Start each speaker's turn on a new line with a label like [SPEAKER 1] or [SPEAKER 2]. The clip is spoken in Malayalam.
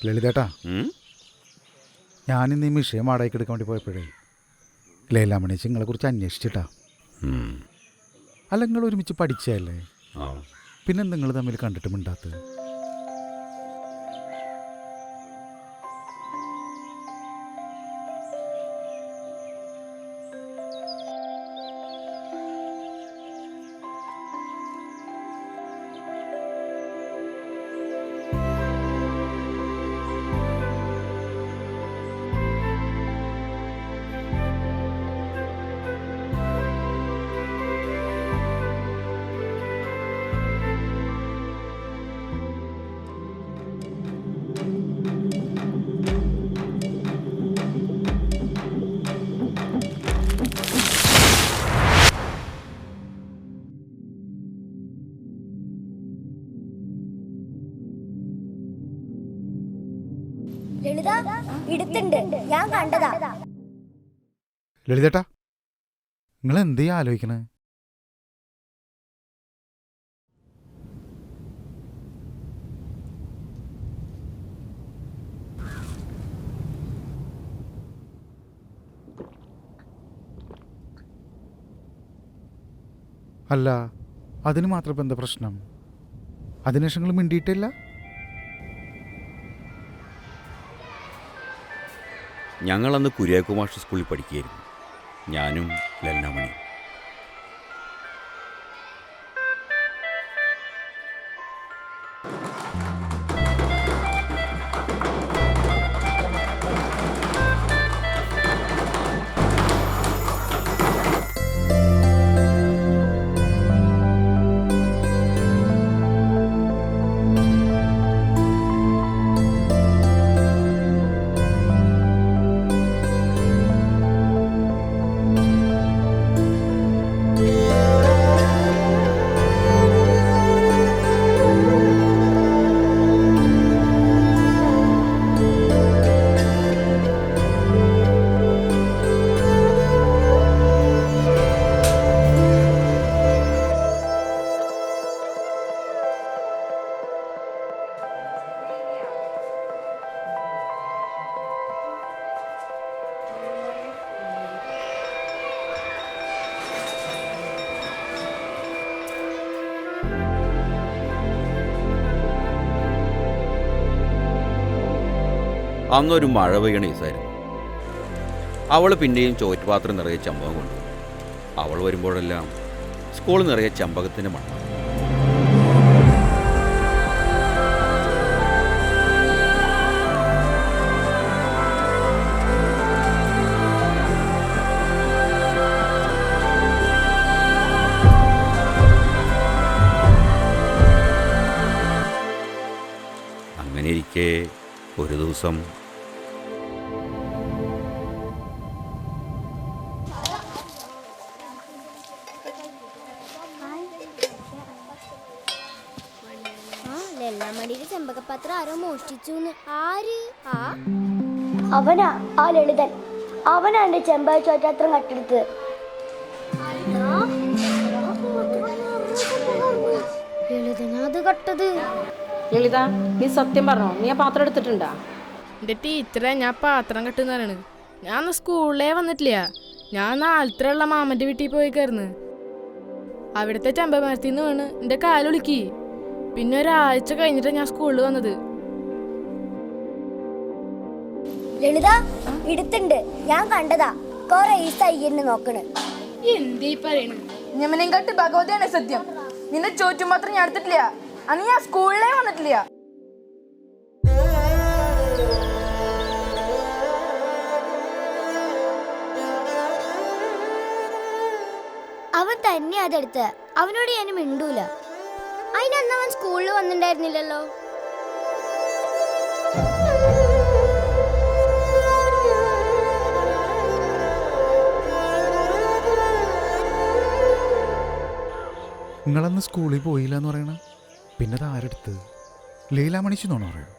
[SPEAKER 1] ലളിതേട്ടാ, ഞാനിന്ന് ഈ വിഷയം വാടകയ്ക്ക് എടുക്കാൻ വേണ്ടി പോയപ്പോഴേ ലൈലാമണി നിങ്ങളെ കുറിച്ച് അന്വേഷിച്ചിട്ടാ. അല്ല, നിങ്ങൾ ഒരുമിച്ച് പഠിച്ചതല്ലേ, പിന്നെ നിങ്ങൾ തമ്മിൽ കണ്ടിട്ട് മിണ്ടാത്തത്?
[SPEAKER 2] ഞാൻ കണ്ടതാ.
[SPEAKER 1] ലളിതേട്ടാ, നിങ്ങൾ എന്തേ ആലോചിക്കണേ? അല്ല, അതിന് മാത്രം ഇപ്പം എന്താ പ്രശ്നം? അതിനുശേഷം നിങ്ങൾ മിണ്ടിയിട്ടില്ല?
[SPEAKER 3] ഞങ്ങളന്ന് കുര്യാക്കോമാഷ് സ്കൂളിൽ പഠിക്കുകയായിരുന്നു, ഞാനും ലലിതാമണിയും. അന്നൊരു മഴ പെയ്യണ ദിവസമായിരുന്നു. അവൾ പിന്നെയും ചോറ്റുപാത്രം നിറയെ ചമ്പകം കൊണ്ടു. അവൾ വരുമ്പോഴെല്ലാം സ്കൂൾ നിറയെ ചമ്പകത്തിൻ്റെ മണം. അങ്ങനെ ഇരിക്കെ ഒരു ദിവസം
[SPEAKER 2] ചെമ്പകപാത്രം ആരോ മോഷ്ടിച്ചു. ആര്? അവനാ, ആ ലളിതൻ. അവനാ എന്റെ ചെമ്പക ചോറ്റാത്രം കട്ടെടുത്ത്. ലളിതനാത് കട്ടത്.
[SPEAKER 4] ലളിത, നീ സത്യം പറഞ്ഞോ? നീ ആ പാത്രം എടുത്തിട്ടുണ്ടാ?
[SPEAKER 5] എൻ്റെ ടീച്ചറെ, ഞാൻ പാത്രം കെട്ടുന്നതാണ്. ഞാൻ സ്കൂളിലേ വന്നിട്ടില്ല. ഞാൻ നാളത്തിലുള്ള മാമൻ്റെ വീട്ടിൽ പോയിക്കായിരുന്നു. അവിടുത്തെ ചെമ്പമരത്തിൽ നിന്ന് വീണ് എൻ്റെ കാലൊളുക്കി. പിന്നെ ഒരാഴ്ച കഴിഞ്ഞിട്ട് ഞാൻ സ്കൂളിൽ വന്നത്.
[SPEAKER 2] ലളിത എടുത്തുണ്ട്, ഞാൻ കണ്ടതാ. കൊറേ ഈസയ്യെന്ന് നോക്കണ്.
[SPEAKER 5] എന്തീ പറയണ?
[SPEAKER 6] ഞമ്മനെയും കട്ട് ഭഗവതിയാണ് സത്യം. നിന്റെ ചോറ്റും മാത്രം ഞാൻ എടുത്തിട്ടില്ല. അന്ന് ഞാൻ സ്കൂളിലേ വന്നിട്ടില്ല.
[SPEAKER 2] അവൻ തന്നെ അതെടുത്ത്. അവനോട് ഞാൻ മിണ്ടൂല. അതിനന്ന് അവൻ സ്കൂളിൽ വന്നിട്ടുണ്ടായിരുന്നില്ലല്ലോ.
[SPEAKER 1] നിങ്ങളന്ന് സ്കൂളിൽ പോയില്ല എന്ന് പറയണ, പിന്നെ അത് ആരെടുത്ത്? ലൈലാമണിച്ചെന്നാണോ പറയുക?